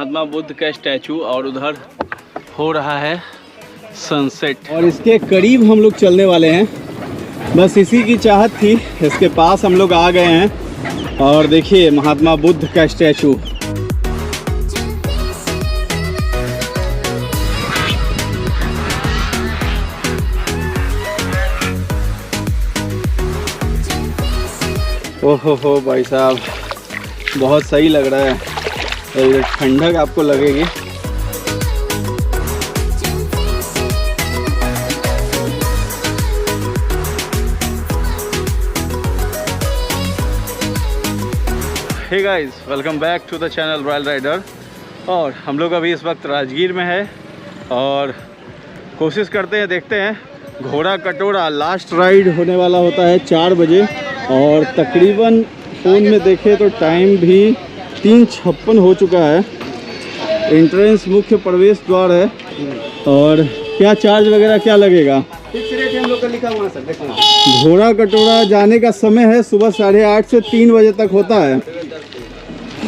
महात्मा बुद्ध का स्टैचू और उधर हो रहा है सनसेट और इसके करीब हम लोग चलने वाले हैं। बस इसी की चाहत थी, इसके पास हम लोग आ गए हैं और देखिए महात्मा बुद्ध का स्टैचू। ओहो हो भाई साहब, बहुत सही लग रहा है, ठंडक आपको लगेगी। Hey guys, welcome back to the channel Royal Rider. और हम लोग अभी इस वक्त राजगीर में है और कोशिश करते हैं, देखते हैं। घोड़ा कटोरा लास्ट राइड होने वाला होता है 4 बजे और तकरीबन फ़ोन में देखें तो टाइम भी 3:56 हो चुका है। एंट्रेंस मुख्य प्रवेश द्वार है। और क्या चार्ज वगैरह क्या लगेगा? फिक्स रेट हम लोग का लिखा हुआ सर, देखो। घोड़ा कटोरा जाने का समय है सुबह 8:30 से 3 बजे तक होता है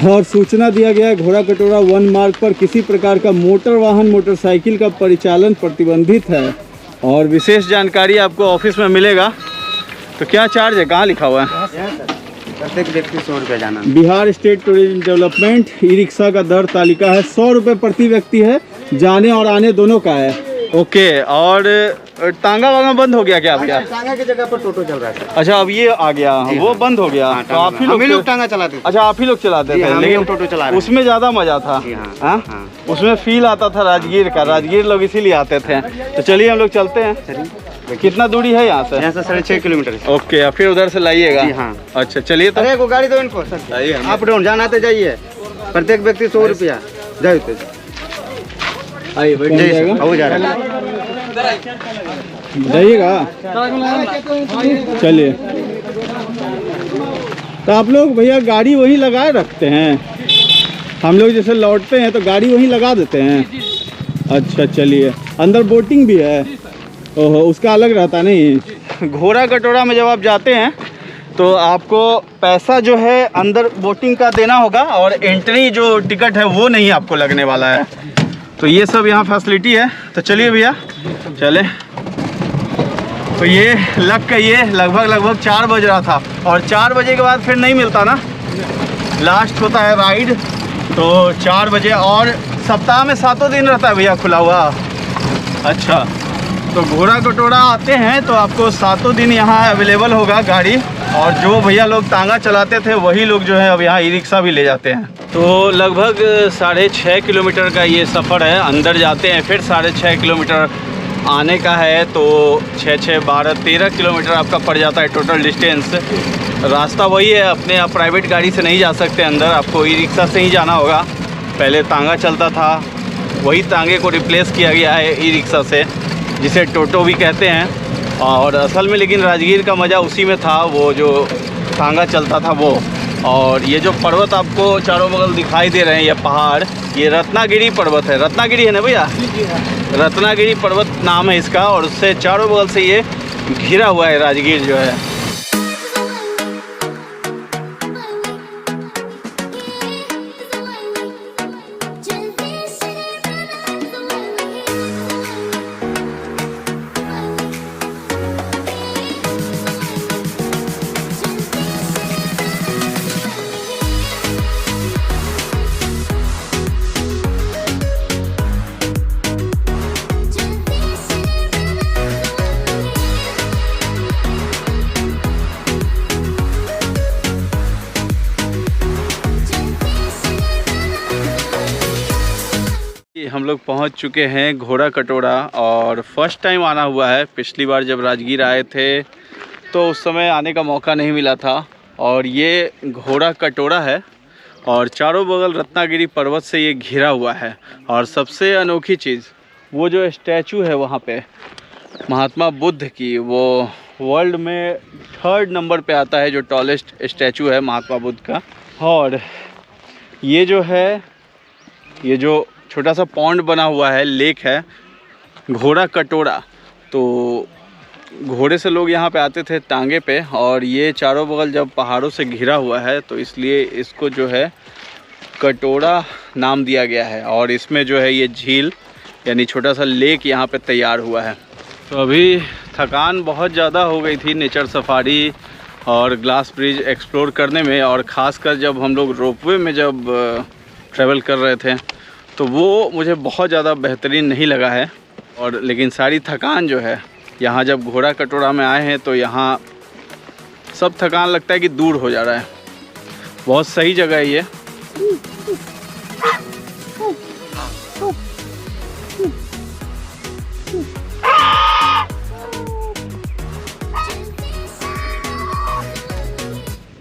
और सूचना दिया गया है घोड़ा कटोरा 1 मार्ग पर किसी प्रकार का मोटर वाहन मोटरसाइकिल का परिचालन प्रतिबंधित है और विशेष जानकारी आपको ऑफिस में मिलेगा। तो क्या चार्ज है, कहाँ लिखा हुआ है? प्रत्येक व्यक्ति 100 रुपये जाना। Bihar state tourism development e rickshaw का दर तालिका है, 100 रुपये प्रति व्यक्ति है, जाने और आने दोनों का है। ओके, और टांगा वांगा बंद हो गया क्या भैया? टांगा की जगह पर टोटो चल रहा है। अच्छा, अब ये आ गया, वो बंद हो गया। तो आप ही लोग टांगा चलाते थे। अच्छा, आप ही लोग चलाते थे, लेकिन टोटो चला रहे। उसमें ज़्यादा मज़ा था। हाँ, उसमें फील आता था राजगीर का। राजगीर लोग इसीलिए आते थे। तो चलिए हम लोग चलते हैं। कितना दूरी है यहाँ से? 6.5 किलोमीटर। ओके, फिर उधर से लाइएगा। हाँ। अच्छा चलिए। तो अरे गाड़ी दो इनको सर, आप डाउन जाना तो जाइए। प्रत्येक व्यक्ति 100 रुपया जाइए। आइए, बैठ जाइएगा। हो जा रहा है, जाइएगा। चलिए। तो आप लोग भैया गाड़ी वहीं लगाए रखते हैं? हम लोग जैसे लौटते हैं तो गाड़ी वहीं लगा देते हैं। अच्छा चलिए। अंदर बोटिंग भी है? ओहो, उसका अलग रहता नहीं। घोड़ा कटोरा में जब आप जाते हैं तो आपको पैसा जो है अंदर बोटिंग का देना होगा और एंट्री जो टिकट है वो नहीं आपको लगने वाला है। तो ये सब यहाँ फैसिलिटी है। तो चलिए भैया, चले। तो ये लगभग 4 बज रहा था और 4 बजे के बाद फिर नहीं मिलता ना, लास्ट होता है राइड। तो 4 बजे, और सप्ताह में 7 दिन रहता है भैया खुला हुआ। अच्छा, तो घोड़ा कटोरा आते हैं तो आपको 7 दिन यहाँ अवेलेबल होगा गाड़ी। और जो भैया लोग तांगा चलाते थे वही लोग जो है अब यहाँ ई रिक्शा भी ले जाते हैं। तो लगभग 6.5 किलोमीटर का ये सफ़र है। अंदर जाते हैं फिर 6.5 किलोमीटर आने का है, तो 6, 12, 13 किलोमीटर आपका पड़ जाता है टोटल डिस्टेंस। रास्ता वही है, अपने आप प्राइवेट गाड़ी से नहीं जा सकते अंदर, आपको ई रिक्शा से ही जाना होगा। पहले तांगा चलता था, वही तांगे को रिप्लेस किया गया है ई रिक्शा से, जिसे टोटो भी कहते हैं। और असल में लेकिन राजगीर का मज़ा उसी में था, वो जो तांगा चलता था वो। और ये जो पर्वत आपको चारों बगल दिखाई दे रहे हैं, ये पहाड़, ये रत्नागिरी पर्वत है। रत्नागिरी है ना भैया? रत्नागिरी पर्वत नाम है इसका, और उससे चारों बगल से ये घिरा हुआ है राजगीर जो है। हम लोग पहुंच चुके हैं घोड़ा कटोरा और फर्स्ट टाइम आना हुआ है। पिछली बार जब राजगीर आए थे तो उस समय आने का मौका नहीं मिला था। और ये घोड़ा कटोरा है और चारों बगल रत्नागिरी पर्वत से ये घिरा हुआ है। और सबसे अनोखी चीज़ वो जो स्टैचू है वहाँ पे महात्मा बुद्ध की, वो वर्ल्ड में 3rd नंबर पे आता है जो टॉलेस्ट स्टैचू है महात्मा बुद्ध का। और ये जो है, ये जो छोटा सा पॉन्ड बना हुआ है, लेक है, घोड़ा कटोरा। तो घोड़े से लोग यहाँ पे आते थे टांगे पे, और ये चारों बगल जब पहाड़ों से घिरा हुआ है तो इसलिए इसको जो है कटोरा नाम दिया गया है और इसमें जो है ये झील यानी छोटा सा लेक यहाँ पे तैयार हुआ है। तो अभी थकान बहुत ज़्यादा हो गई थी नेचर सफारी और ग्लास ब्रिज एक्सप्लोर करने में, और ख़ासकर जब हम लोग रोपवे में जब ट्रैवल कर रहे थे तो वो मुझे बहुत ज़्यादा बेहतरीन नहीं लगा है। और लेकिन सारी थकान जो है यहाँ जब घोड़ा कटोरा में आए हैं तो यहाँ सब थकान लगता है कि दूर हो जा रहा है। बहुत सही जगह है ये।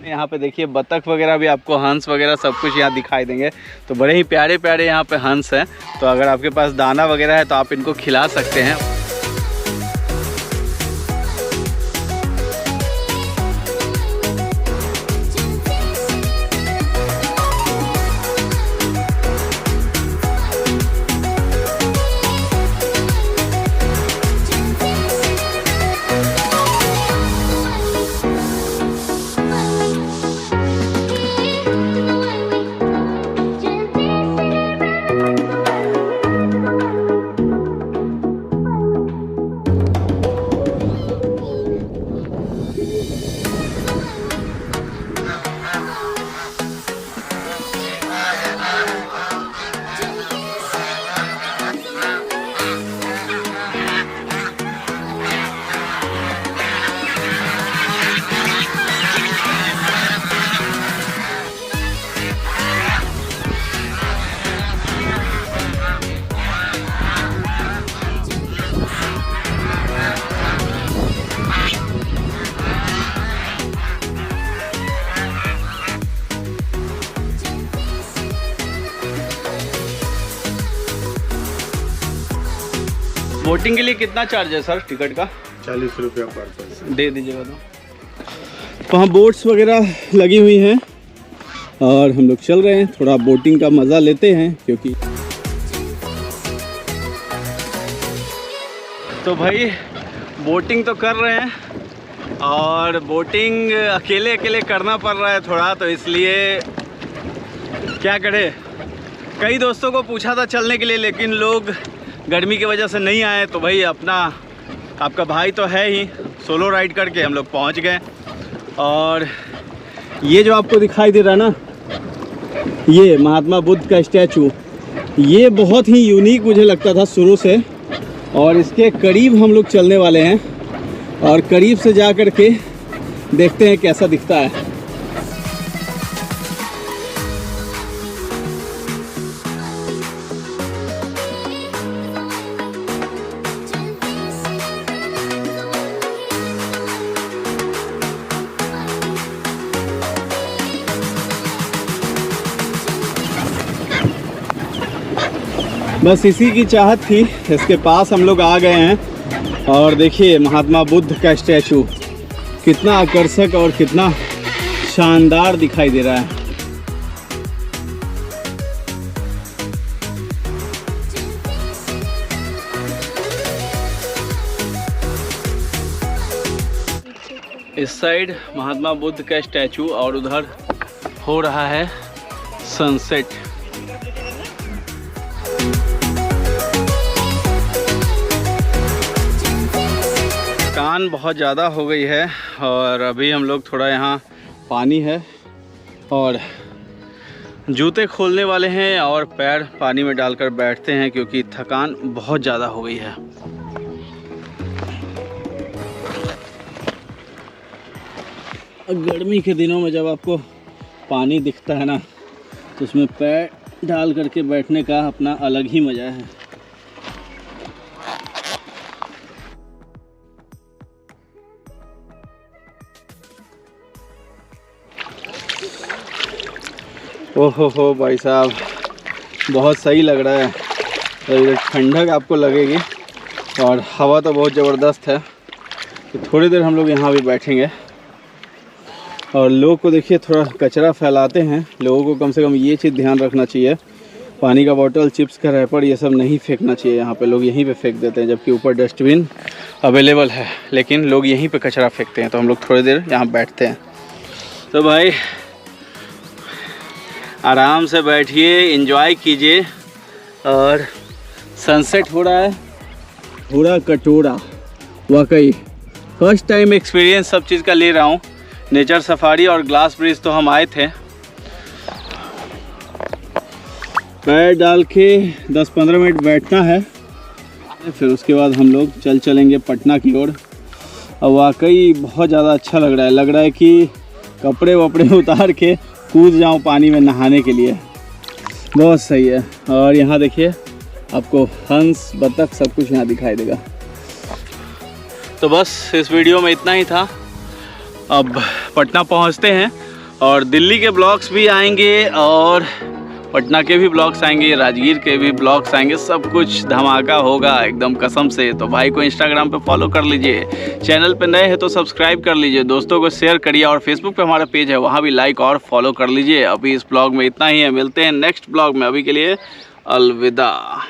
यहाँ पे देखिए बतख वगैरह भी आपको, हंस वगैरह सब कुछ यहाँ दिखाई देंगे। तो बड़े ही प्यारे प्यारे यहाँ पे हंस हैं। तो अगर आपके पास दाना वगैरह है तो आप इनको खिला सकते हैं। बोटिंग के लिए कितना चार्ज है सर टिकट का? 40 रुपया पर पर्सन। दे दीजिएगा। तो वहाँ बोट्स वगैरह लगी हुई हैं और हम लोग चल रहे हैं, थोड़ा बोटिंग का मज़ा लेते हैं क्योंकि तो भाई बोटिंग तो कर रहे हैं और बोटिंग अकेले अकेले करना पड़ रहा है थोड़ा, तो इसलिए क्या करें। कई दोस्तों को पूछा था चलने के लिए लेकिन लोग गर्मी की वजह से नहीं आए। तो भाई अपना आपका भाई तो है ही, सोलो राइड करके हम लोग पहुंच गए। और ये जो आपको दिखाई दे रहा है ना, ये महात्मा बुद्ध का स्टैचू, ये बहुत ही यूनिक मुझे लगता था शुरू से। और इसके करीब हम लोग चलने वाले हैं और करीब से जा कर के देखते हैं कैसा दिखता है। बस इसी की चाहत थी, इसके पास हम लोग आ गए हैं और देखिए महात्मा बुद्ध का स्टैचू कितना आकर्षक और कितना शानदार दिखाई दे रहा है। इस साइड महात्मा बुद्ध का स्टैचू और उधर हो रहा है सनसेट। थकान बहुत ज़्यादा हो गई है और अभी हम लोग थोड़ा यहाँ पानी है और जूते खोलने वाले हैं और पैर पानी में डालकर बैठते हैं क्योंकि थकान बहुत ज़्यादा हो गई है। गर्मी के दिनों में जब आपको पानी दिखता है ना तो उसमें पैर डाल करके बैठने का अपना अलग ही मज़ा है। ओहो हो भाई साहब, बहुत सही लग रहा है। तो इधर ठंडक आपको लगेगी और हवा तो बहुत ज़बरदस्त है। तो थोड़ी देर हम लोग यहाँ भी बैठेंगे और लोग को देखिए थोड़ा कचरा फैलाते हैं। लोगों को कम से कम ये चीज़ ध्यान रखना चाहिए, पानी का बोतल, चिप्स का रैपर ये सब नहीं फेंकना चाहिए। यहाँ पे लोग यहीं पे फेंक देते हैं जबकि ऊपर डस्टबिन अवेलेबल है, लेकिन लोग यहीं पे कचरा फेंकते हैं। तो हम लोग थोड़ी देर यहाँ बैठते हैं। तो भाई आराम से बैठिए, एंजॉय कीजिए। और सनसेट हो रहा है पूरा कटोरा। वाकई फर्स्ट टाइम एक्सपीरियंस सब चीज़ का ले रहा हूँ। नेचर सफारी और ग्लास ब्रिज तो हम आए थे, पैर डाल के 10-15 मिनट बैठना है, फिर उसके बाद हम लोग चलेंगे पटना की ओर। और वाकई बहुत ज़्यादा अच्छा लग रहा है कि कपड़े वपड़े उतार के कूद जाऊँ पानी में नहाने के लिए। बहुत सही है। और यहाँ देखिए आपको हंस, बतख सब कुछ यहाँ दिखाई देगा। तो बस इस वीडियो में इतना ही था। अब पटना पहुँचते हैं और दिल्ली के ब्लॉग्स भी आएंगे और पटना के भी ब्लॉग्स आएंगे, राजगीर के भी ब्लॉग्स आएंगे। सब कुछ धमाका होगा एकदम कसम से। तो भाई को इंस्टाग्राम पे फॉलो कर लीजिए, चैनल पे नए हैं तो सब्सक्राइब कर लीजिए, दोस्तों को शेयर करिए और फेसबुक पे हमारा पेज है वहाँ भी लाइक और फॉलो कर लीजिए। अभी इस ब्लॉग में इतना ही है, मिलते हैं नेक्स्ट ब्लॉग में। अभी के लिए अलविदा।